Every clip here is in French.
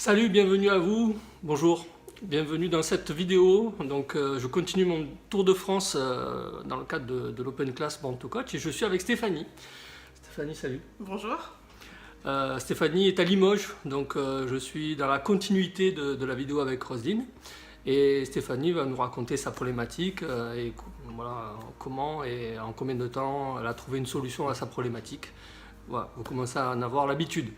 Salut, bienvenue à vous, bonjour, bienvenue dans cette vidéo. Donc, je continue mon tour de France dans le cadre de l'Open Class Born to Coach et je suis avec Stéphanie. Stéphanie, salut. Bonjour. Stéphanie est à Limoges, donc je suis dans la continuité de la vidéo avec Roselyne. Et Stéphanie va nous raconter sa problématique et voilà, comment et en combien de temps elle a trouvé une solution à sa problématique. Voilà, vous commencez à en avoir l'habitude.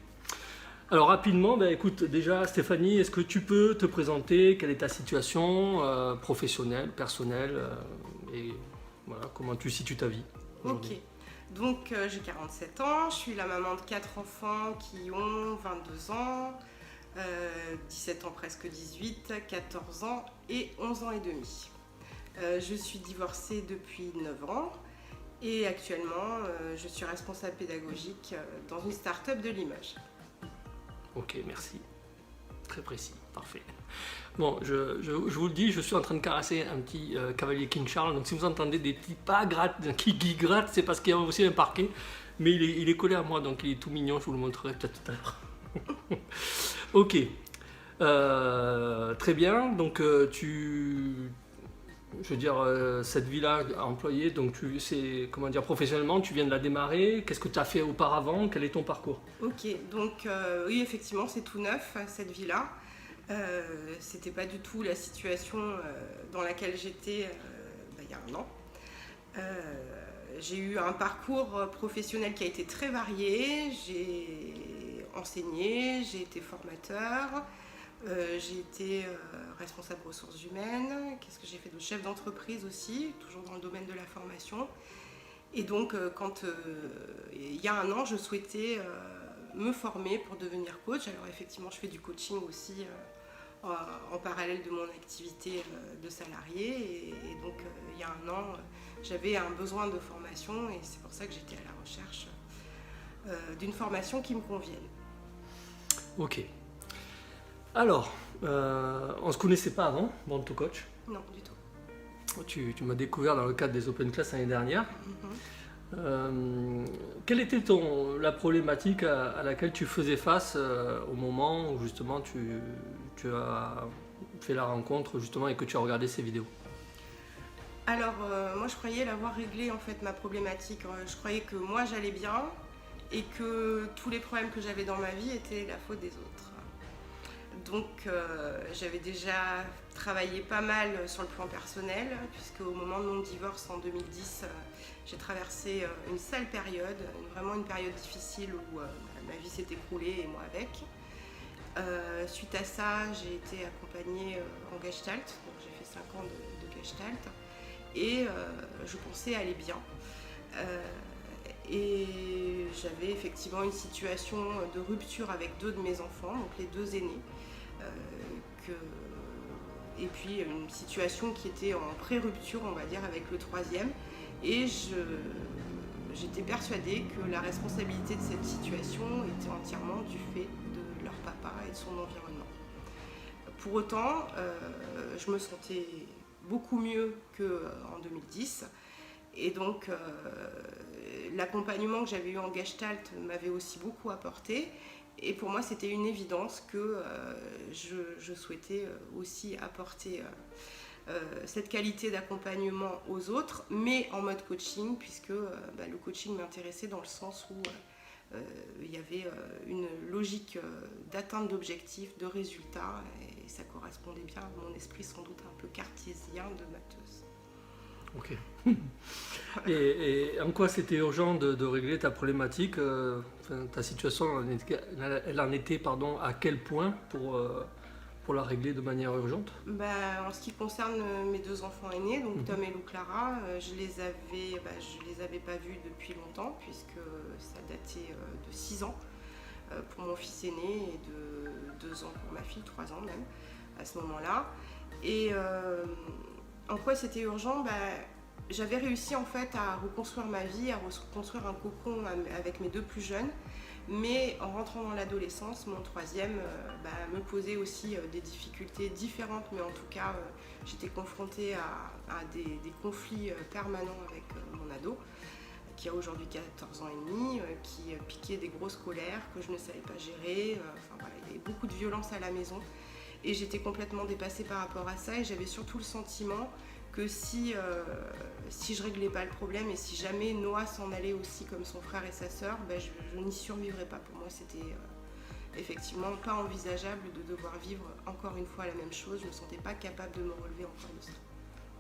Alors rapidement, écoute, déjà Stéphanie, est-ce que tu peux te présenter? Quelle est ta situation professionnelle, personnelle et voilà, comment tu situes ta vie Ok. aujourd'hui? Donc j'ai 47 ans, je suis la maman de 4 enfants qui ont 22 ans, 17 ans presque 18, 14 ans et 11 ans et demi. Je suis divorcée depuis 9 ans et actuellement je suis responsable pédagogique dans une start-up de Limoges. Ok, merci. Très précis, parfait. Bon, je vous le dis, je suis en train de caresser un petit cavalier King Charles, donc si vous entendez des petits pas qui grattent, c'est parce qu'il y a aussi un parquet, mais il est collé à moi, donc il est tout mignon, je vous le montrerai peut-être tout à l'heure. Ok, très bien, donc je veux dire, cette vie-là employée, donc c'est, comment dire, professionnellement, tu viens de la démarrer, qu'est-ce que tu as fait auparavant, quel est ton parcours? Ok, donc oui effectivement c'est tout neuf cette vie-là. C'était pas du tout la situation dans laquelle j'étais il y a un an. J'ai eu un parcours professionnel qui a été très varié. J'ai enseigné, j'ai été formateur, j'ai été responsable ressources humaines. Qu'est-ce que j'ai fait de chef d'entreprise aussi, toujours dans le domaine de la formation. Et donc, quand il y a un an, je souhaitais me former pour devenir coach. Alors effectivement, je fais du coaching aussi en parallèle de mon activité de salarié. Et donc, il y a un an, j'avais un besoin de formation et c'est pour ça que j'étais à la recherche d'une formation qui me convienne. Ok. Alors, on ne se connaissait pas avant, Born to Coach. Non, du tout. Tu m'as découvert dans le cadre des Open Class l'année dernière. Mhm. Quelle était la problématique à laquelle tu faisais face au moment où justement tu as fait la rencontre justement et que tu as regardé ces vidéos? Alors, moi, je croyais l'avoir réglé en fait ma problématique. Je croyais que moi, j'allais bien et que tous les problèmes que j'avais dans ma vie étaient la faute des autres. Donc j'avais déjà travaillé pas mal sur le plan personnel, puisque au moment de mon divorce en 2010, j'ai traversé une sale période, vraiment une période difficile où ma vie s'est écroulée et moi avec. Suite à ça, j'ai été accompagnée en Gestalt, donc j'ai fait 5 ans de Gestalt, et je pensais aller bien. Et j'avais effectivement une situation de rupture avec 2 de mes enfants, donc les 2 aînés. Et puis une situation qui était en pré-rupture, on va dire, avec le 3e. Et j'étais persuadée que la responsabilité de cette situation était entièrement du fait de leur papa et de son environnement. Pour autant, je me sentais beaucoup mieux qu'en 2010. Et donc, l'accompagnement que j'avais eu en Gestalt m'avait aussi beaucoup apporté. Et pour moi, c'était une évidence que je souhaitais aussi apporter cette qualité d'accompagnement aux autres, mais en mode coaching, puisque le coaching m'intéressait dans le sens où il y avait une logique d'atteinte d'objectifs, de résultats, et ça correspondait bien à mon esprit sans doute un peu cartésien de matheuse. Ok. Et en quoi c'était urgent de régler ta problématique, ta situation, elle en était pardon, à quel point pour la régler de manière urgente? En ce qui concerne mes 2 enfants aînés, donc Tom et Lou Clara, je les avais pas vus depuis longtemps puisque ça datait de 6 ans pour mon fils aîné et de 2 ans pour ma fille, 3 ans même à ce moment-là. Et en quoi c'était urgent? J'avais réussi en fait à reconstruire ma vie, à reconstruire un cocon avec mes 2 plus jeunes. Mais en rentrant dans l'adolescence, mon 3e me posait aussi des difficultés différentes, mais en tout cas, j'étais confrontée à des conflits permanents avec mon ado. qui a aujourd'hui 14 ans et demi, qui piquait des grosses colères que je ne savais pas gérer. Enfin, voilà, il y avait beaucoup de violence à la maison et j'étais complètement dépassée par rapport à ça et j'avais surtout le sentiment que si je réglais pas le problème et si jamais Noah s'en allait aussi comme son frère et sa sœur, je n'y survivrais pas. Pour moi, c'était effectivement pas envisageable de devoir vivre encore une fois la même chose. Je ne me sentais pas capable de me relever encore de ça.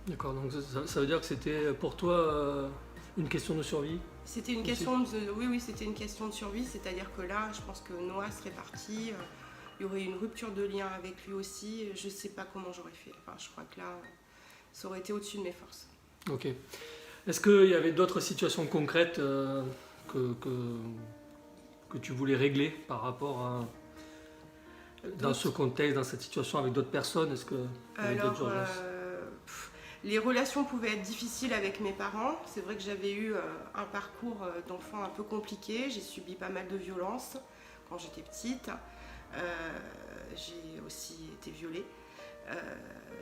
D'accord, donc ça veut dire que c'était pour toi une question de survie? C'était une question de... Oui, c'était une question de survie, c'est-à-dire que là, je pense que Noah serait parti, il y aurait une rupture de lien avec lui aussi, je ne sais pas comment j'aurais fait. Enfin, je crois que là, ça aurait été au-dessus de mes forces. Ok. Est-ce qu'il y avait d'autres situations concrètes que tu voulais régler par rapport à... Dans ce contexte, dans cette situation avec d'autres personnes? Est-ce que il y avait d'autres urgences? Les relations pouvaient être difficiles avec mes parents. C'est vrai que j'avais eu un parcours d'enfant un peu compliqué. J'ai subi pas mal de violences quand j'étais petite. J'ai aussi été violée.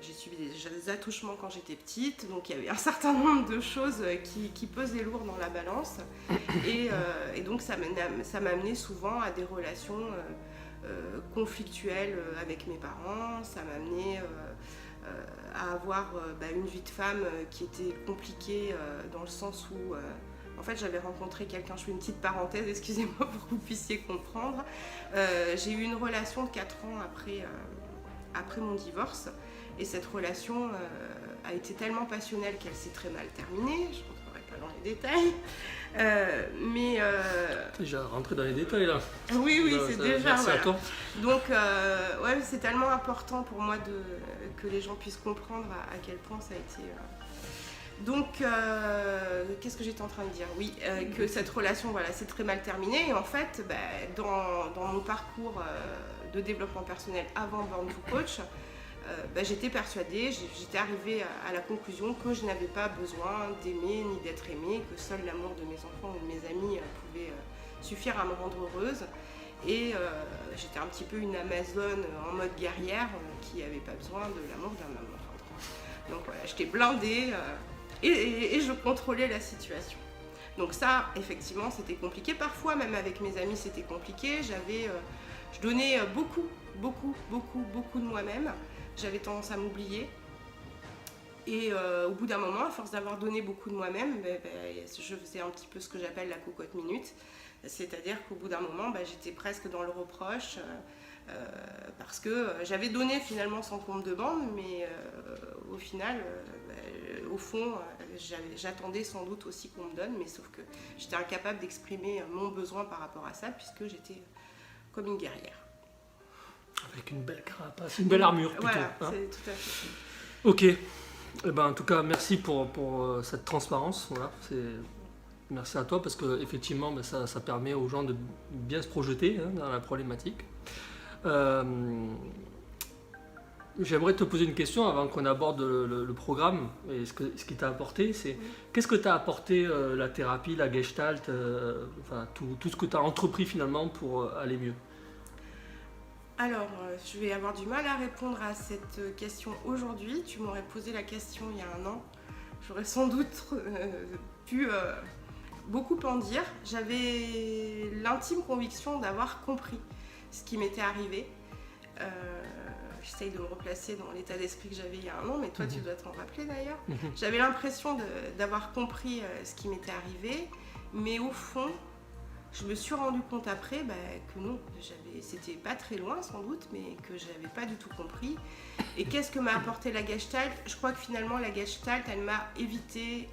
J'ai subi des attouchements quand j'étais petite. Donc il y avait un certain nombre de choses qui pesaient lourd dans la balance. Et donc ça m'a amené souvent à des relations conflictuelles avec mes parents. Ça m'a amené... à avoir une vie de femme qui était compliquée dans le sens où en fait j'avais rencontré quelqu'un, je fais une petite parenthèse, excusez-moi pour que vous puissiez comprendre. J'ai eu une relation de 4 ans après mon divorce et cette relation a été tellement passionnelle qu'elle s'est très mal terminée, je ne rentrerai pas dans les détails. Déjà rentré dans les détails là. Oui, c'est déjà. Merci voilà. à toi. Donc, c'est tellement important pour moi que les gens puissent comprendre à quel point ça a été. Donc, qu'est-ce que j'étais en train de dire? Oui, que cette relation, s'est très mal terminée. Et en fait, dans mon parcours de développement personnel avant Born to Coach, j'étais persuadée, j'étais arrivée à la conclusion que je n'avais pas besoin d'aimer ni d'être aimée, que seul l'amour de mes enfants ou de mes amis pouvait suffire à me rendre heureuse. Et j'étais un petit peu une Amazone en mode guerrière qui n'avait pas besoin de l'amour d'un homme. Donc voilà, j'étais blindée et je contrôlais la situation. Donc ça, effectivement, c'était compliqué. Parfois, même avec mes amis, c'était compliqué. Je donnais beaucoup de moi-même. J'avais tendance à m'oublier. Et au bout d'un moment, à force d'avoir donné beaucoup de moi-même, je faisais un petit peu ce que j'appelle la cocotte minute. C'est-à-dire qu'au bout d'un moment, j'étais presque dans le reproche parce que j'avais donné finalement sans qu'on me demande, mais au final, au fond, j'attendais sans doute aussi qu'on me donne, mais sauf que j'étais incapable d'exprimer mon besoin par rapport à ça puisque j'étais comme une guerrière. Avec une belle carapace, une belle armure plutôt. Voilà, c'est tout à fait. Ok. En tout cas, merci pour cette transparence. Voilà, merci à toi parce que effectivement, ça permet aux gens de bien se projeter dans la problématique. J'aimerais te poser une question avant qu'on aborde le programme et ce qui t'a apporté. Qu'est-ce que t'a apporté la thérapie, la gestalt, tout ce que tu as entrepris finalement pour aller mieux? Alors, je vais avoir du mal à répondre à cette question aujourd'hui. Tu m'aurais posé la question il y a un an. J'aurais sans doute pu beaucoup en dire. J'avais l'intime conviction d'avoir compris ce qui m'était arrivé. J'essaye de me replacer dans l'état d'esprit que j'avais il y a un an, mais toi tu dois t'en rappeler d'ailleurs. J'avais l'impression d'avoir compris ce qui m'était arrivé, mais au fond, je me suis rendu compte après que non, c'était pas très loin sans doute, mais que j'avais pas du tout compris. Et qu'est-ce que m'a apporté la Gestalt? Je crois que finalement la Gestalt, elle m'a évité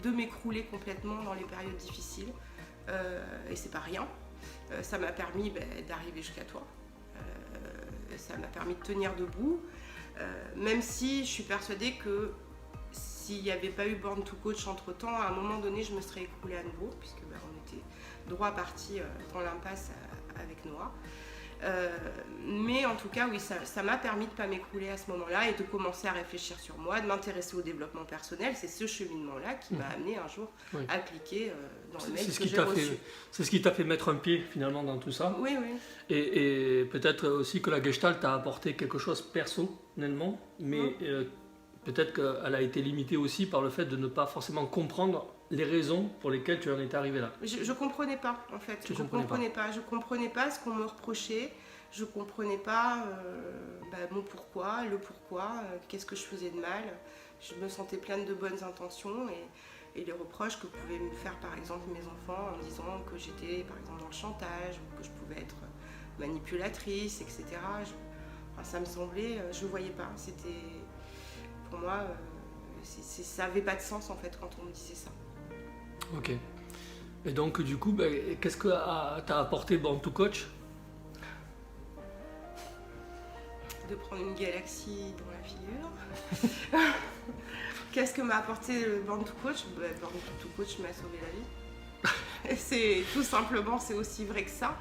de m'écrouler complètement dans les périodes difficiles. Et c'est pas rien. Ça m'a permis d'arriver jusqu'à toi. Ça m'a permis de tenir debout. Même si je suis persuadée que s'il n'y avait pas eu Born to Coach entre-temps, à un moment donné, je me serais écroulée à nouveau, puisque on était droit parti dans l'impasse avec Noah. Mais en tout cas, oui, ça m'a permis de ne pas m'écrouler à ce moment-là et de commencer à réfléchir sur moi, de m'intéresser au développement personnel. C'est ce cheminement-là qui m'a amené un jour à cliquer dans le mail que j'ai reçu. C'est ce qui t'a fait mettre un pied finalement dans tout ça. Oui. Et peut-être aussi que la Gestalt t'a apporté quelque chose personnellement, mais peut-être qu'elle a été limitée aussi par le fait de ne pas forcément comprendre les raisons pour lesquelles tu en étais arrivé là. Je comprenais pas, en fait. Je comprenais pas ce qu'on me reprochait. Je comprenais pas mon pourquoi, qu'est-ce que je faisais de mal. Je me sentais pleine de bonnes intentions et les reproches que pouvaient me faire par exemple mes enfants en me disant que j'étais par exemple dans le chantage ou que je pouvais être manipulatrice, etc. Ça me semblait, je voyais pas. C'était pour moi, ça avait pas de sens en fait quand on me disait ça. Ok. Et donc du coup, qu'est-ce que t'as apporté Born to Coach? De prendre une galaxie dans la figure. Qu'est-ce que m'a apporté le Born to Coach? Born to Coach m'a sauvé la vie. C'est tout simplement, c'est aussi vrai que ça.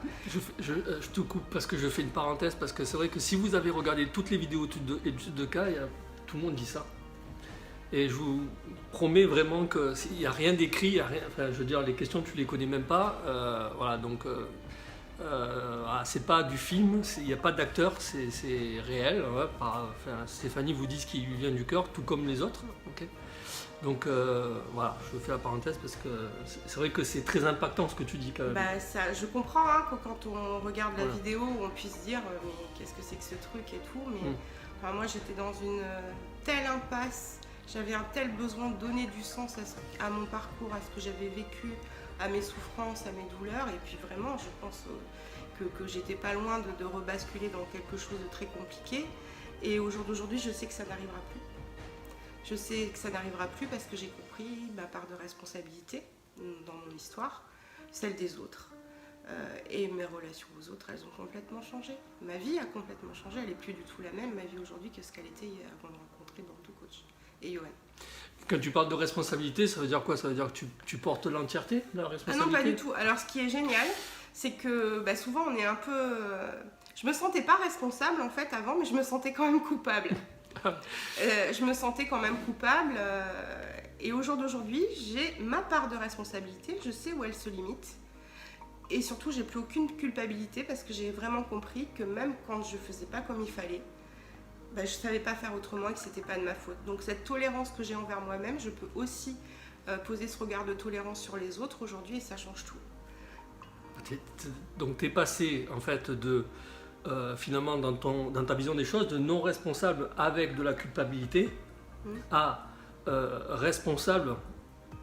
Je te coupe parce que je fais une parenthèse, parce que c'est vrai que si vous avez regardé toutes les vidéos études de cas, tout le monde dit ça. Et je vous promets vraiment qu'il n'y a rien d'écrit, enfin, je veux dire, les questions tu les connais même pas. Voilà, donc c'est pas du film, il n'y a pas d'acteur, c'est réel. Ouais, Stéphanie vous dit ce qui lui vient du cœur, tout comme les autres. Okay. Donc voilà, je fais la parenthèse parce que c'est vrai que c'est très impactant ce que tu dis quand même. Je comprends que quand on regarde la vidéo, on puisse dire mais qu'est-ce que c'est que ce truc et tout. Mais moi j'étais dans une telle impasse, j'avais un tel besoin de donner du sens à mon parcours, à ce que j'avais vécu, à mes souffrances, à mes douleurs. Et puis vraiment, je pense que j'étais pas loin de rebasculer dans quelque chose de très compliqué. Et au jour d'aujourd'hui, je sais que ça n'arrivera plus. Je sais que ça n'arrivera plus parce que j'ai compris ma part de responsabilité dans mon histoire, celle des autres. Et mes relations aux autres, elles ont complètement changé. Ma vie a complètement changé, elle n'est plus du tout la même, ma vie aujourd'hui, que ce qu'elle était avant de rencontrer Born to Coach et Johan. Quand tu parles de responsabilité, ça veut dire quoi? Ça veut dire que tu portes l'entièreté de la responsabilité? Ah non, pas du tout. Alors ce qui est génial, c'est que souvent on est un peu... Je me sentais pas responsable en fait avant, mais je me sentais quand même coupable. Et au jour d'aujourd'hui, j'ai ma part de responsabilité, je sais où elle se limite. Et surtout, j'ai plus aucune culpabilité parce que j'ai vraiment compris que même quand je faisais pas comme il fallait, je savais pas faire autrement et que c'était pas de ma faute. Donc cette tolérance que j'ai envers moi-même, je peux aussi poser ce regard de tolérance sur les autres aujourd'hui et ça change tout. Donc tu es passé en fait de... finalement dans ta vision des choses, de non responsable avec de la culpabilité à responsable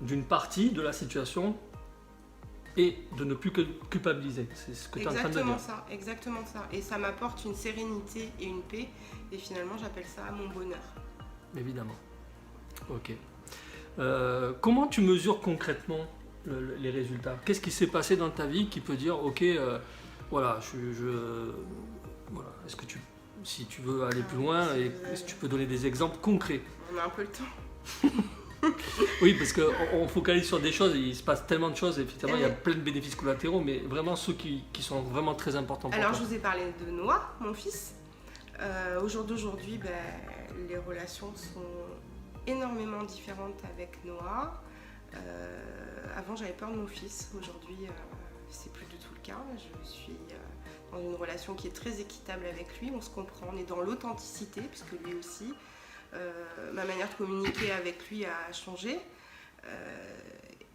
d'une partie de la situation et de ne plus culpabiliser. C'est ce que tu es en train de dire. Exactement ça. Et ça m'apporte une sérénité et une paix et finalement j'appelle ça mon bonheur. Évidemment. Ok. Comment tu mesures concrètement les résultats? Qu'est-ce qui s'est passé dans ta vie qui peut dire ok, voilà, voilà. Est-ce que si tu veux aller plus loin, est-ce que tu peux donner des exemples concrets? On a un peu le temps. Oui, parce qu'on focalise sur des choses, il se passe tellement de choses, effectivement, il y a plein de bénéfices collatéraux, mais vraiment ceux qui sont vraiment très importants pour toi. Alors, je vous ai parlé de Noah, mon fils. Au jour d'aujourd'hui, les relations sont énormément différentes avec Noah. Avant, j'avais peur de mon fils. Aujourd'hui, c'est plus du tout le cas. Je suis dans une relation qui est très équitable avec lui. On se comprend, on est dans l'authenticité, puisque lui aussi. Ma manière de communiquer avec lui a changé.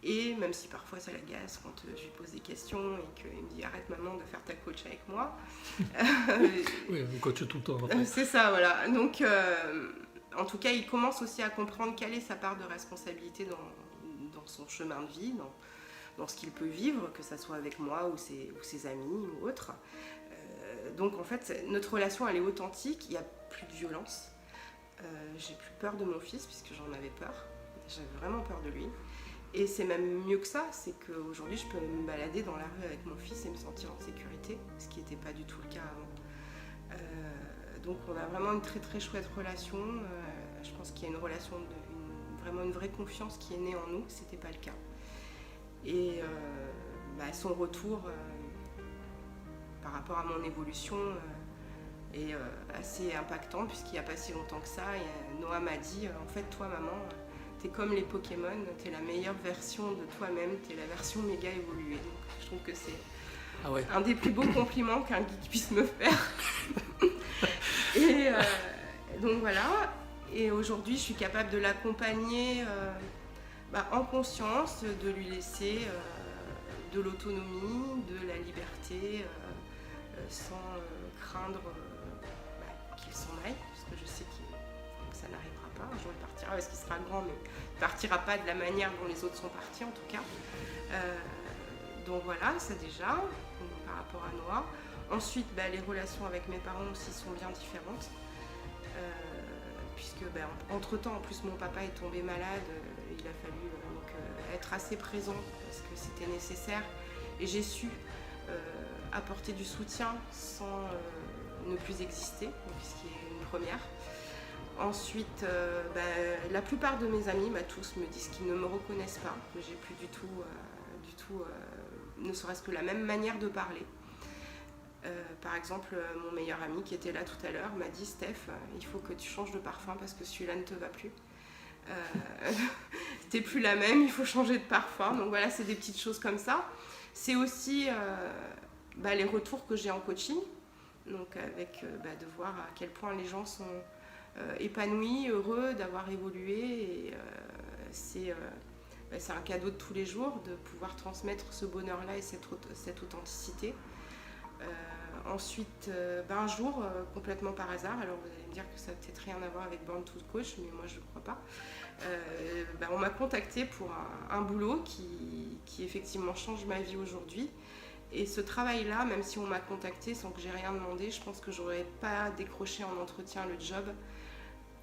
Et même si parfois ça l'agace quand je lui pose des questions et qu'il me dit arrête maman de faire ta coach avec moi. Oui, on coach tout le temps. En fait. C'est ça, voilà. Donc en tout cas, il commence aussi à comprendre quelle est sa part de responsabilité dans son chemin de vie, dans ce qu'il peut vivre, que ce soit avec moi ou ses amis ou autres. Donc en fait, notre relation elle est authentique, il n'y a plus de violence. J'ai plus peur de mon fils puisque j'en avais peur. J'avais vraiment peur de lui. Et c'est même mieux que ça, c'est qu'aujourd'hui je peux me balader dans la rue avec mon fils et me sentir en sécurité, ce qui n'était pas du tout le cas avant. Donc on a vraiment une très très chouette relation. Je pense qu'il y a une relation, vraiment une vraie confiance qui est née en nous, c'était pas le cas. Et son retour par rapport à mon évolution est assez impactant puisqu'il n'y a pas si longtemps que ça. Et Noah m'a dit en fait toi maman, t'es comme les Pokémon, t'es la meilleure version de toi-même, t'es la version méga évoluée. Donc je trouve que c'est un des plus beaux compliments qu'un geek puisse me faire. Et donc voilà. Et aujourd'hui je suis capable de l'accompagner En conscience, de lui laisser de l'autonomie, de la liberté, sans craindre qu'il s'en aille, parce que je sais que ça n'arrivera pas. Un jour il partira parce qu'il sera grand, mais il ne partira pas de la manière dont les autres sont partis en tout cas. Donc voilà, ça déjà, par rapport à Noah. Ensuite, les relations avec mes parents aussi sont bien différentes. Puisque entre-temps, en plus, mon papa est tombé malade, il a fallu être assez présent parce que c'était nécessaire. Et j'ai su apporter du soutien sans ne plus exister, ce qui est une première. Ensuite, la plupart de mes amis, tous, me disent qu'ils ne me reconnaissent pas, que j'ai plus du tout, ne serait-ce que la même manière de parler. Par exemple, mon meilleur ami qui était là tout à l'heure m'a dit « Steph, il faut que tu changes de parfum parce que celui-là ne te va plus. T'es plus la même, il faut changer de parfum. » Donc voilà, c'est des petites choses comme ça. C'est aussi les retours que j'ai en coaching, donc avec de voir à quel point les gens sont épanouis, heureux d'avoir évolué. Et c'est un cadeau de tous les jours de pouvoir transmettre ce bonheur-là et cette authenticité. Ensuite, un jour, complètement par hasard, alors vous allez me dire que ça n'a peut-être rien à voir avec Born to Coach, mais moi je ne crois pas, on m'a contacté pour un boulot qui effectivement change ma vie aujourd'hui. Et ce travail-là, même si on m'a contacté sans que j'ai rien demandé, je pense que j'aurais pas décroché en entretien le job,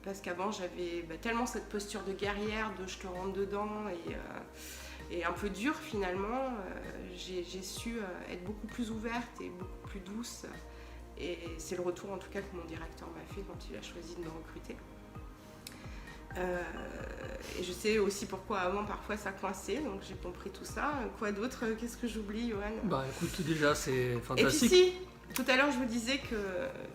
parce qu'avant j'avais tellement cette posture de guerrière, de je te rentre dedans et un peu dure finalement. J'ai su être beaucoup plus ouverte et beaucoup plus douce, et c'est le retour en tout cas que mon directeur m'a fait quand il a choisi de me recruter. Et je sais aussi pourquoi avant parfois ça coinçait, donc j'ai compris tout ça. Quoi d'autre? Qu'est-ce que j'oublie, Johan? Écoute, déjà c'est fantastique. Et puis si, tout à l'heure je vous disais que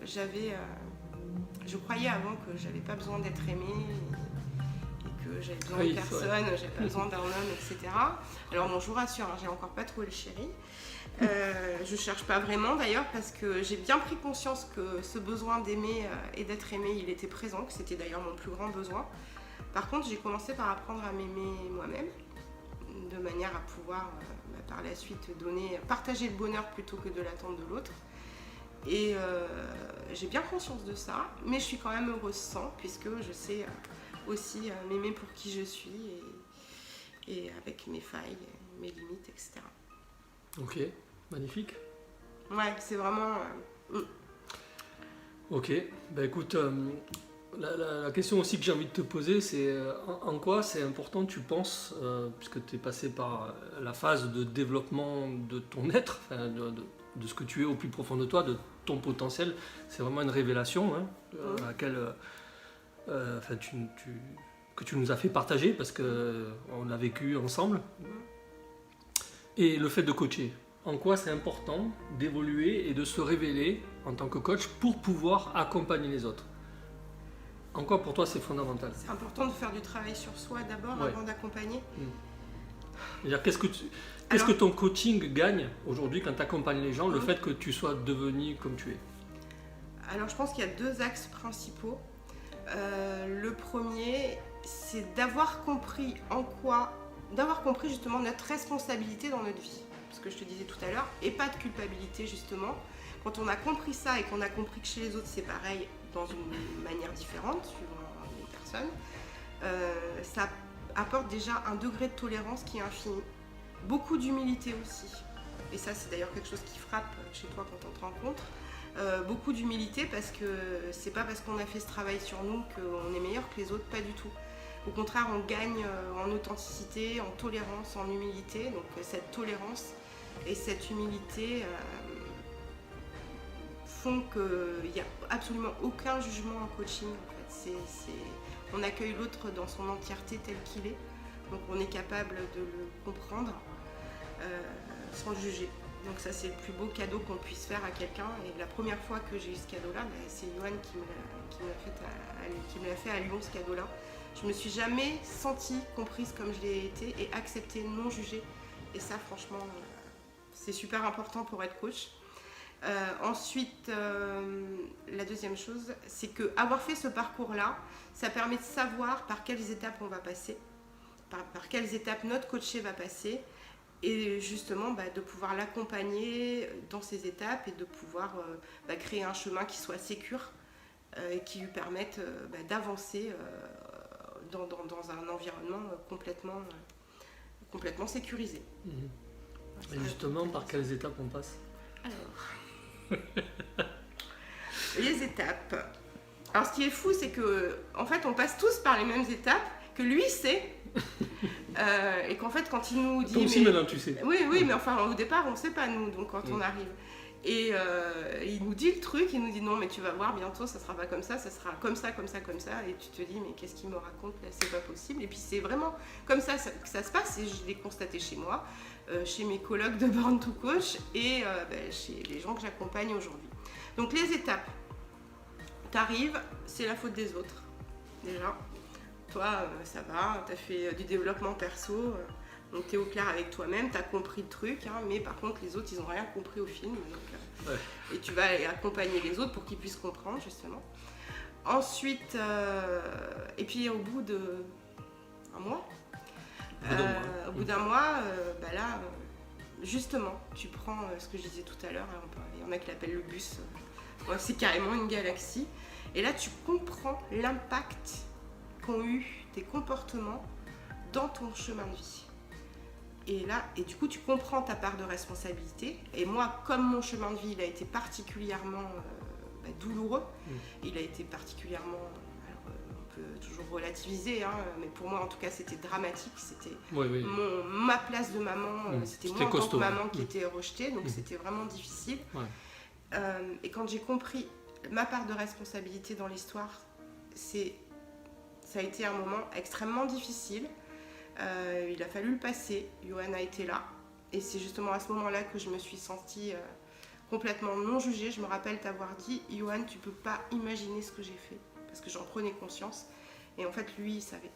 je croyais avant que j'avais pas besoin d'être aimée et que j'avais besoin de personne, j'avais pas besoin d'un homme, etc. Alors bon, je vous rassure, j'ai encore pas trouvé le chéri. Je cherche pas vraiment d'ailleurs, parce que j'ai bien pris conscience que ce besoin d'aimer et d'être aimé, il était présent, que c'était d'ailleurs mon plus grand besoin. Par contre, j'ai commencé par apprendre à m'aimer moi-même, de manière à pouvoir par la suite partager le bonheur plutôt que de l'attendre de l'autre. Et j'ai bien conscience de ça, mais je suis quand même heureuse sans, puisque je sais aussi m'aimer pour qui je suis, et avec mes failles, mes limites, etc. Ok, magnifique. Ouais, c'est vraiment... Ok, écoute, la question aussi que j'ai envie de te poser, c'est en quoi c'est important, tu penses, puisque tu es passé par la phase de développement de ton être, de ce que tu es au plus profond de toi, de ton potentiel. C'est vraiment une révélation à laquelle que tu nous as fait partager, parce qu'on l'a vécu ensemble. Et le fait de coacher, en quoi c'est important d'évoluer et de se révéler en tant que coach pour pouvoir accompagner les autres? En quoi pour toi c'est fondamental? C'est important de faire du travail sur soi d'abord avant d'accompagner. Qu'est-ce que ton coaching gagne aujourd'hui quand tu accompagnes les gens, le fait que tu sois devenu comme tu es? Alors je pense qu'il y a deux axes principaux. Le premier, c'est d'avoir compris justement notre responsabilité dans notre vie. Ce que je te disais tout à l'heure, et pas de culpabilité justement. Quand on a compris ça et qu'on a compris que chez les autres c'est pareil, dans une manière différente, suivant les personnes, ça apporte déjà un degré de tolérance qui est infini. Beaucoup d'humilité aussi. Et ça, c'est d'ailleurs quelque chose qui frappe chez toi quand on te rencontre. Beaucoup d'humilité, parce que c'est pas parce qu'on a fait ce travail sur nous qu'on est meilleur que les autres, pas du tout. Au contraire, on gagne en authenticité, en tolérance, en humilité. Donc cette tolérance et cette humilité font qu'il n'y a absolument aucun jugement en coaching. En fait. On accueille l'autre dans son entièreté tel qu'il est. Donc on est capable de le comprendre sans juger. Donc ça, c'est le plus beau cadeau qu'on puisse faire à quelqu'un. Et la première fois que j'ai eu ce cadeau-là, c'est Johan qui me l'a fait à Lyon, ce cadeau-là. Je me suis jamais sentie comprise comme je l'ai été et acceptée, non jugée. Et ça, franchement, c'est super important pour être coach. Ensuite, la deuxième chose, c'est qu'avoir fait ce parcours-là, ça permet de savoir par quelles étapes on va passer par quelles étapes notre coaché va passer et justement de pouvoir l'accompagner dans ces étapes et de pouvoir créer un chemin qui soit sécure et qui lui permette d'avancer dans un environnement complètement sécurisé. Et justement, par quelles étapes on passe? Alors, les étapes. Alors, ce qui est fou, c'est que en fait, on passe tous par les mêmes étapes, que lui sait, et qu'en fait, quand il nous dit. Toi aussi, maintenant, tu sais. Oui, mais enfin, au départ, on ne sait pas, nous, donc quand on arrive. Et il nous dit le truc, il nous dit non, mais tu vas voir, bientôt, ça sera pas comme ça sera comme ça, et tu te dis, mais qu'est-ce qu'il me raconte là, c'est pas possible. Et puis, c'est vraiment comme ça que ça se passe, et je l'ai constaté chez moi, chez mes collègues de Born to Coach, et chez les gens que j'accompagne aujourd'hui. Donc, les étapes. T'arrives, c'est la faute des autres, déjà. Toi, ça va, t'as fait du développement perso, donc t'es au clair avec toi-même, t'as compris le truc, mais par contre, les autres, ils n'ont rien compris au film. Donc, et tu vas accompagner les autres pour qu'ils puissent comprendre, justement. Ensuite, et puis au bout d'un mois, au bout d'un mois, là, justement, tu prends ce que je disais tout à l'heure, il y en a qui l'appellent le bus. Ouais, c'est carrément une galaxie. Et là, tu comprends l'impact qu'ont eu tes comportements dans ton chemin de vie. Et du coup, tu comprends ta part de responsabilité. Et moi, comme mon chemin de vie, il a été particulièrement douloureux, il a été particulièrement... on peut toujours relativiser, mais pour moi, en tout cas, c'était dramatique. C'était ma place de maman, c'était moi en tant que maman qui était rejetée, donc c'était vraiment difficile. Ouais. Et quand j'ai compris ma part de responsabilité dans l'histoire, ça a été un moment extrêmement difficile. Il a fallu le passer. Johan a été là. Et c'est justement à ce moment-là que je me suis sentie complètement non jugée. Je me rappelle t'avoir dit, Johan, tu peux pas imaginer ce que j'ai fait. Parce que j'en prenais conscience. Et en fait, lui, il savait.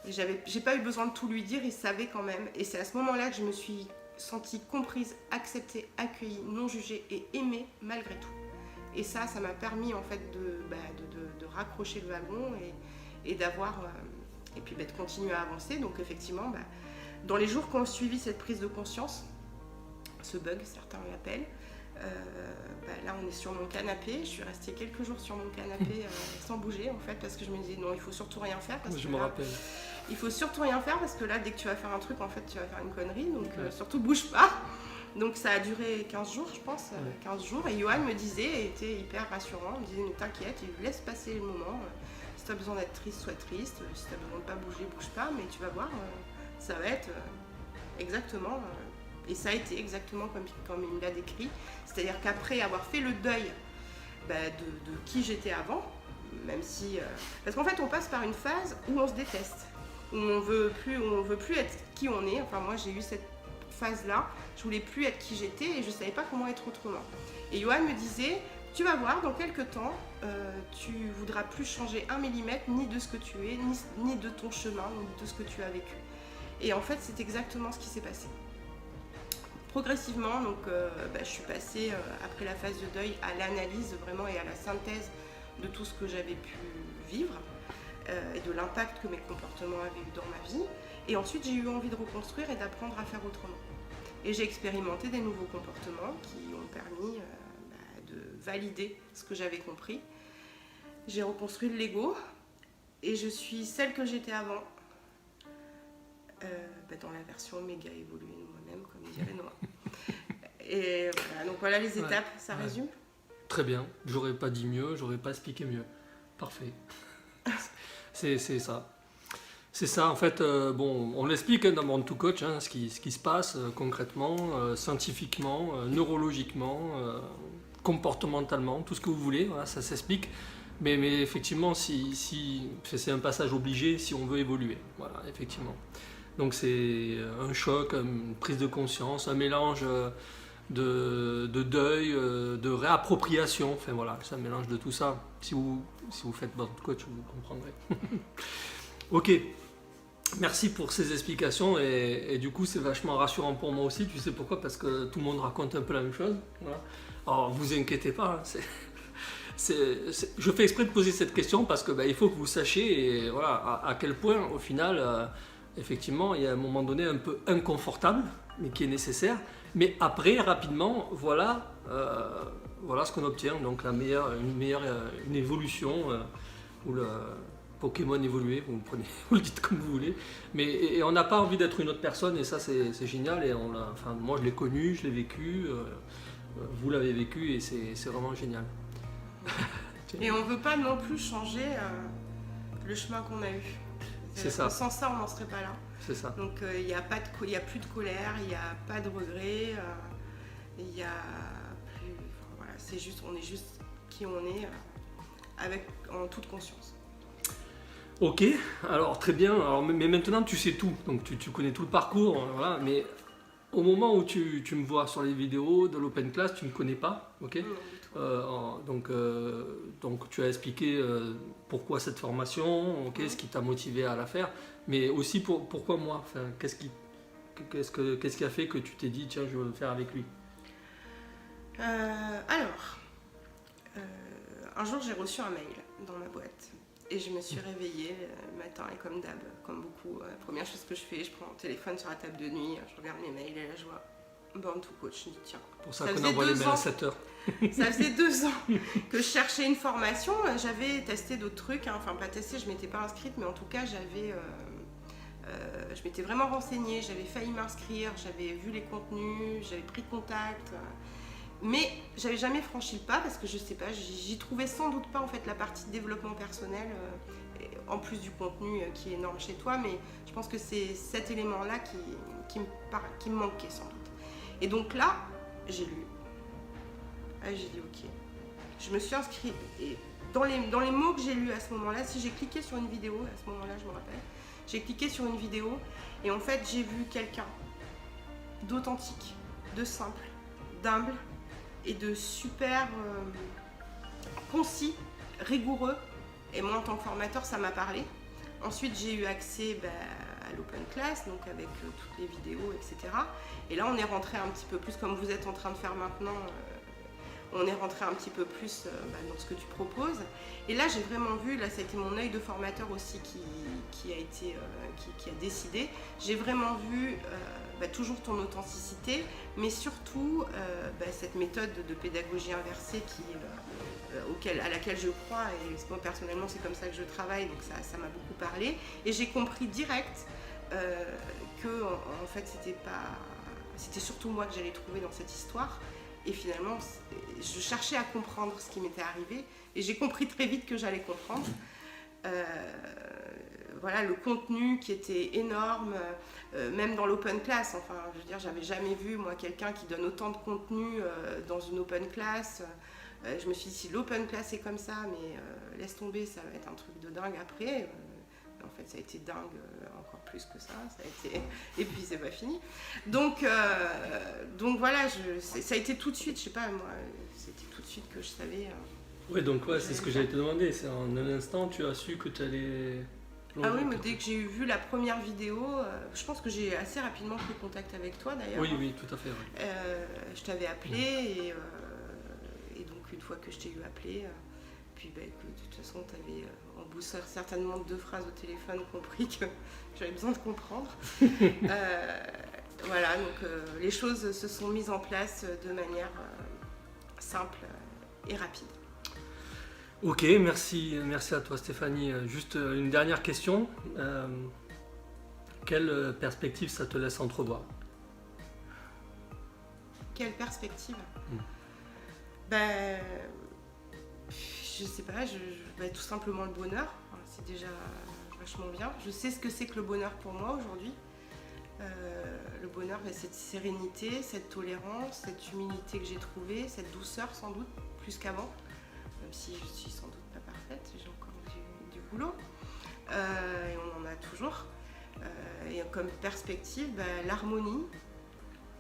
Et j'ai pas eu besoin de tout lui dire, il savait quand même. Et c'est à ce moment-là que je me suis sentie comprise, acceptée, accueillie, non jugée et aimée malgré tout. Et ça m'a permis en fait de raccrocher le wagon et d'avoir et puis de continuer à avancer. Donc effectivement, dans les jours qui ont suivi cette prise de conscience, ce bug, certains l'appellent, là on est sur mon canapé. Je suis restée quelques jours sur mon canapé sans bouger en fait, parce que je me disais non, il faut surtout rien faire. Je me rappelle. Il faut surtout rien faire parce que là, dès que tu vas faire un truc, en fait, tu vas faire une connerie. Donc surtout bouge pas. Donc ça a duré 15 jours, je pense, 15 jours. Et Johan me disait, et était hyper rassurant, il me disait, ne t'inquiète, laisse passer le moment. Si tu as besoin d'être triste, sois triste. Si tu as besoin de pas bouger, bouge pas. Mais tu vas voir, ça va être exactement... et ça a été exactement comme il me l'a décrit. C'est-à-dire qu'après avoir fait le deuil de qui j'étais avant, même si... parce qu'en fait, on passe par une phase où on se déteste, où on veut plus être qui on est. Enfin, moi, j'ai eu cette phase-là, je voulais plus être qui j'étais et je savais pas comment être autrement. Et Johan me disait, tu vas voir, dans quelques temps, tu voudras plus changer 1 millimètre ni de ce que tu es, ni de ton chemin, ni de ce que tu as vécu. Et en fait, c'est exactement ce qui s'est passé. Progressivement, donc, je suis passée, après la phase de deuil, à l'analyse vraiment et à la synthèse de tout ce que j'avais pu vivre et de l'impact que mes comportements avaient eu dans ma vie. Et ensuite, j'ai eu envie de reconstruire et d'apprendre à faire autrement. Et j'ai expérimenté des nouveaux comportements qui ont permis de valider ce que j'avais compris. J'ai reconstruit le Lego et je suis celle que j'étais avant, dans la version méga évoluée de moi-même, comme dirait Noah. Et voilà, donc voilà les étapes, ça résume. Très bien, j'aurais pas dit mieux, j'aurais pas expliqué mieux. Parfait. C'est ça. C'est ça, en fait, on l'explique dans Born to Coach, ce qui se passe concrètement, scientifiquement, neurologiquement, comportementalement, tout ce que vous voulez, voilà, ça s'explique. Mais effectivement, si c'est un passage obligé si on veut évoluer, voilà, effectivement. Donc c'est un choc, une prise de conscience, un mélange de deuil, de réappropriation, enfin voilà, c'est un mélange de tout ça. Si vous faites Born to Coach, vous comprendrez. Ok. Merci pour ces explications et du coup c'est vachement rassurant pour moi aussi, tu sais pourquoi? Parce que tout le monde raconte un peu la même chose. Voilà. Alors vous inquiétez pas, je fais exprès de poser cette question parce que il faut que vous sachiez et, voilà, à quel point au final effectivement, il y a un moment donné un peu inconfortable, mais qui est nécessaire. Mais après, rapidement, voilà ce qu'on obtient. Donc une évolution, ou le Pokémon évolué, vous le dites comme vous voulez. Et on n'a pas envie d'être une autre personne, et ça c'est génial. Et moi je l'ai connu, je l'ai vécu, vous l'avez vécu, et c'est vraiment génial. Et on ne veut pas non plus changer le chemin qu'on a eu. C'est ça. Sans ça, on n'en serait pas là. C'est ça. Donc il n'y a plus de colère, il n'y a pas de regret, il y a plus. Enfin, voilà, on est juste qui on est en toute conscience. Ok, alors très bien. Alors, mais maintenant tu sais tout, donc tu connais tout le parcours, voilà. Mais au moment où tu me vois sur les vidéos de l'Open Class, tu ne me connais pas, ok. Donc tu as expliqué pourquoi cette formation, ce qui t'a motivé à la faire, mais aussi pourquoi moi, enfin, qu'est-ce qui a fait que tu t'es dit tiens je veux le faire avec lui. Un jour j'ai reçu un mail dans ma boîte et je me suis réveillée le matin et comme d'hab, comme beaucoup, la première chose que je fais, je prends mon téléphone sur la table de nuit, je regarde mes mails et là je vois Born to Coach, je me dis tiens. Pour ça qu'on envoie les mails à 7h. Ça faisait 2 ans que je cherchais une formation, j'avais testé d'autres trucs, enfin pas testé, je ne m'étais pas inscrite, mais en tout cas je m'étais vraiment renseignée, j'avais failli m'inscrire, j'avais vu les contenus, j'avais pris contact, mais j'avais jamais franchi le pas parce que je sais pas, j'y trouvais sans doute pas en fait la partie de développement personnel, en plus du contenu qui est énorme chez toi, mais je pense que c'est cet élément-là qui me manquait sans doute. Et donc là, j'ai lu. J'ai dit ok. Je me suis inscrite et dans les mots que j'ai lus à ce moment-là, si j'ai cliqué sur une vidéo, à ce moment-là je me rappelle, j'ai cliqué sur une vidéo et en fait j'ai vu quelqu'un d'authentique, de simple, d'humble et de super concis, rigoureux. Et moi en tant que formateur ça m'a parlé. Ensuite j'ai eu accès à l'Open Class, donc avec toutes les vidéos, etc. Et là on est rentré un petit peu plus comme vous êtes en train de faire maintenant. On est rentré un petit peu plus dans ce que tu proposes. Et là, j'ai vraiment vu, là, ça a été mon œil de formateur aussi qui a décidé. J'ai vraiment vu toujours ton authenticité, mais surtout cette méthode de pédagogie inversée à laquelle je crois. Et moi, personnellement, c'est comme ça que je travaille, donc ça m'a beaucoup parlé. Et j'ai compris direct que, en fait, c'était surtout moi que j'allais trouver dans cette histoire. Et finalement, je cherchais à comprendre ce qui m'était arrivé et j'ai compris très vite que j'allais comprendre. Voilà, le contenu qui était énorme, même dans l'open class. Enfin, je veux dire, j'avais jamais vu, moi, quelqu'un qui donne autant de contenu dans une open class. Je me suis dit, si l'open class est comme ça, mais laisse tomber, ça va être un truc de dingue après. En fait, ça a été dingue encore plus que ça. Et puis, c'est pas fini. Donc voilà, ça a été tout de suite, je sais pas, moi, c'était tout de suite que je savais. Oui, donc c'est ce que j'allais te demander. C'est en un instant, tu as su que tu allais. Ah oui, mais dès que j'ai vu la première vidéo, je pense que j'ai assez rapidement pris contact avec toi d'ailleurs. Oui, tout à fait. Oui. Je t'avais appelé et donc une fois que je t'ai eu appelé, puis de toute façon, tu avais en bout certainement 2 phrases au téléphone compris que j'avais besoin de comprendre. Voilà, donc les choses se sont mises en place de manière simple et rapide. Ok, merci à toi Stéphanie. Juste une dernière question. Quelle perspective ça te laisse entrevoir? Quelle perspective? Je sais pas, tout simplement le bonheur. C'est déjà vachement bien. Je sais ce que c'est que le bonheur pour moi aujourd'hui. Le bonheur, cette sérénité, cette tolérance, cette humilité que j'ai trouvée, cette douceur sans doute, plus qu'avant. Même si je suis sans doute pas parfaite, j'ai encore du boulot. Et on en a toujours. Et comme perspective, l'harmonie,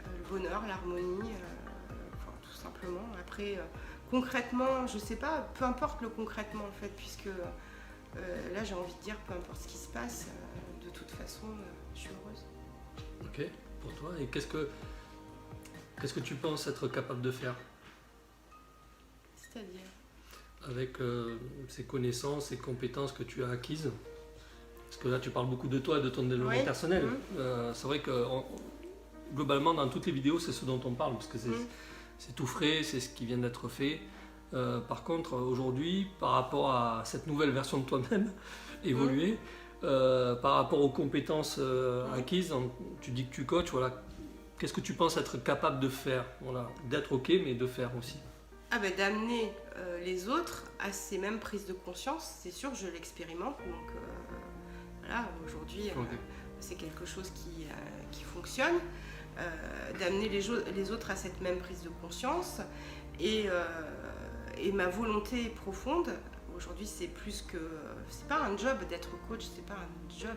le bonheur, l'harmonie, tout simplement. Après, concrètement, je sais pas, peu importe le concrètement en fait, puisque là j'ai envie de dire, peu importe ce qui se passe, de toute façon, je suis heureuse. Ok, pour toi. Et qu'est-ce que tu penses être capable de faire? C'est-à-dire? Avec ces connaissances et compétences que tu as acquises, Parce que là, tu parles beaucoup de toi et de ton développement Oui. personnel. C'est vrai que globalement, dans toutes les vidéos, c'est ce dont on parle, parce que c'est tout frais, c'est ce qui vient d'être fait. Par contre, aujourd'hui, par rapport à cette nouvelle version de toi-même, évoluée, par rapport aux compétences acquises, tu dis que tu coaches, voilà. Qu'est-ce que tu penses être capable de faire, voilà, d'être ok, mais de faire aussi? D'amener les autres à ces mêmes prises de conscience, c'est sûr, je l'expérimente. Donc voilà, aujourd'hui, c'est quelque chose qui fonctionne. D'amener les autres à cette même prise de conscience. Et ma volonté est profonde. Aujourd'hui, c'est plus que... C'est pas un job d'être coach, c'est pas un job.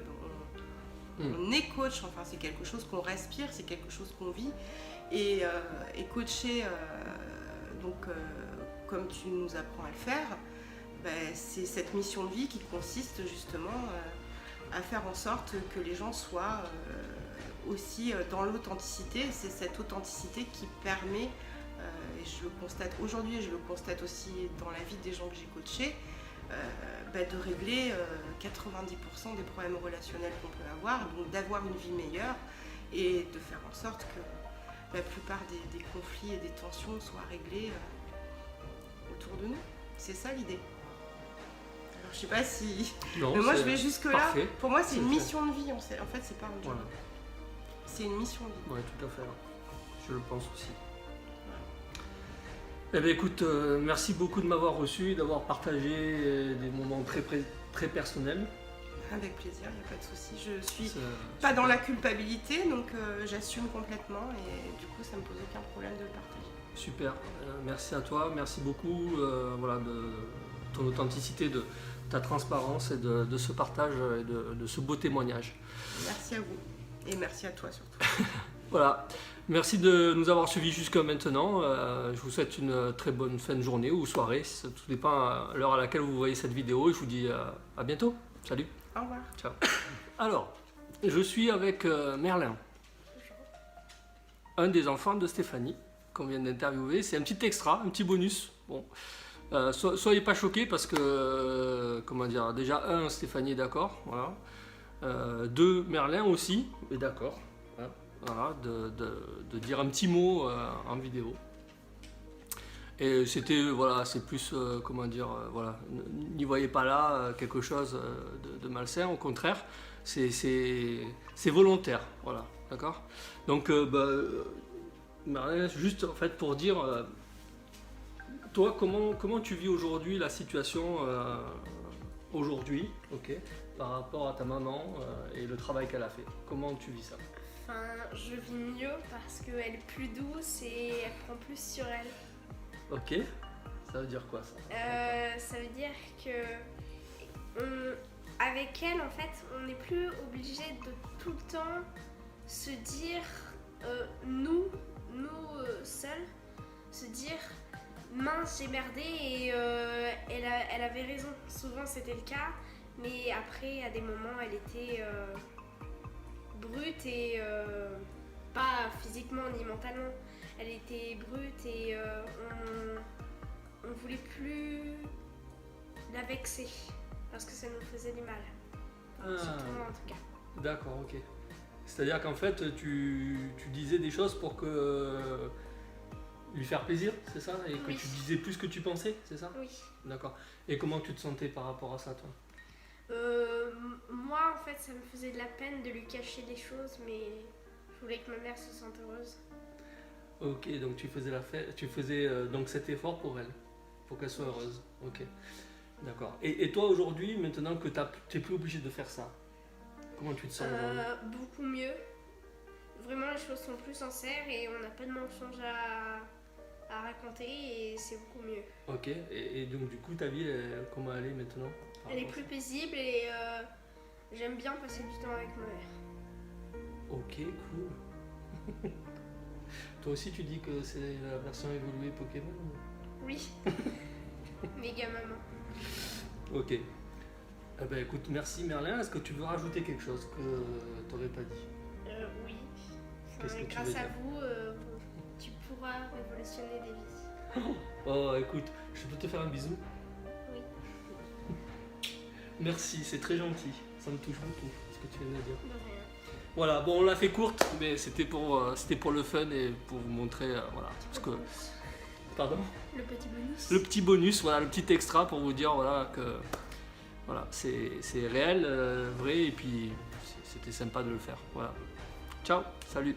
On est coach, enfin, c'est quelque chose qu'on respire, c'est quelque chose qu'on vit. Et coacher, comme tu nous apprends à le faire, c'est cette mission de vie qui consiste justement à faire en sorte que les gens soient aussi dans l'authenticité. C'est cette authenticité qui permet, et je le constate aujourd'hui et je le constate aussi dans la vie des gens que j'ai coachés, de régler 90% des problèmes relationnels qu'on peut avoir, donc d'avoir une vie meilleure et de faire en sorte que la plupart des conflits et des tensions soient réglés autour de nous. C'est ça l'idée. Alors je sais pas si... Non, mais moi je vais jusque là. Parfait. Pour moi c'est une mission de vie. En fait c'est pas un job. Voilà. C'est une mission de vie. Oui, tout à fait. Je le pense aussi. Eh bien, écoute, merci beaucoup de m'avoir reçu, d'avoir partagé des moments très personnels. Avec plaisir, il n'y a pas de souci. Je suis pas dans la culpabilité, donc j'assume complètement et du coup, ça me pose aucun problème de le partager. Super, merci à toi, merci beaucoup voilà, de ton authenticité, de ta transparence et de ce partage et de ce beau témoignage. Merci à vous et merci à toi surtout. Voilà, merci de nous avoir suivis jusqu'à maintenant. Je vous souhaite une très bonne fin de journée ou soirée, tout dépend à l'heure à laquelle vous voyez cette vidéo. Et je vous dis à bientôt. Salut. Au revoir. Ciao. Alors, je suis avec Merlin, un des enfants de Stéphanie qu'on vient d'interviewer. C'est un petit extra, un petit bonus. Bon, soyez pas choqués parce que, comment dire, déjà Stéphanie est d'accord, voilà. 2, Merlin aussi est d'accord. Voilà, de dire un petit mot en vidéo. Et c'était, voilà, c'est plus, comment dire, voilà, n'y voyez pas là quelque chose de malsain, au contraire, c'est volontaire, voilà, d'accord. Donc, Marlène, juste en fait pour dire, toi, comment tu vis aujourd'hui la situation aujourd'hui, ok, par rapport à ta maman et le travail qu'elle a fait. Comment tu vis ça? Enfin, je vis mieux parce qu'elle est plus douce et elle prend plus sur elle. Ok, ça veut dire quoi ça? Ça veut dire que avec elle, en fait, on n'est plus obligé de tout le temps se dire nous seuls, se dire mince j'ai merdé et elle avait raison. Souvent c'était le cas, mais après à des moments elle était brute et pas physiquement ni mentalement. Elle était brute et on voulait plus la vexer parce que ça nous faisait du mal. Surtout moi en tout cas. D'accord, ok. C'est-à-dire qu'en fait tu disais des choses pour que lui faire plaisir, c'est ça? Et que Oui. tu disais plus que tu pensais, c'est ça? Oui. D'accord. Et comment tu te sentais par rapport à ça, toi? Moi, en fait, ça me faisait de la peine de lui cacher des choses, mais je voulais que ma mère se sente heureuse. Ok, donc tu faisais donc cet effort pour elle, pour qu'elle soit heureuse. Ok, d'accord. Et toi aujourd'hui, maintenant que tu n'es plus obligé de faire ça, comment tu te sens aujourd'hui? Beaucoup mieux. Vraiment, les choses sont plus sincères et on n'a pas de mensonges à raconter et c'est beaucoup mieux. Ok, et donc du coup, ta vie, comment elle est maintenant? Elle est plus paisible et j'aime bien passer du temps avec ma mère. Ok, cool. Toi aussi, tu dis que c'est la version évoluée Pokémon? Oui. Méga maman. Ok. Eh ben, écoute, merci Merlin. Est-ce que tu veux rajouter quelque chose que tu n'aurais pas dit? Oui. Qu'est-ce que tu grâce veux à dire? vous, tu pourras révolutionner des vies. Oh, écoute, je peux te faire un bisou? Oui. Merci, c'est très gentil. Ça me touche beaucoup ce que tu viens de dire. De rien. Voilà, bon, on l'a fait courte, mais c'était pour le fun et pour vous montrer, voilà. Parce que, pardon. Le petit bonus. Le petit bonus, voilà, le petit extra pour vous dire, voilà, que, voilà, c'est réel, vrai, et puis c'était sympa de le faire. Voilà. Ciao, salut.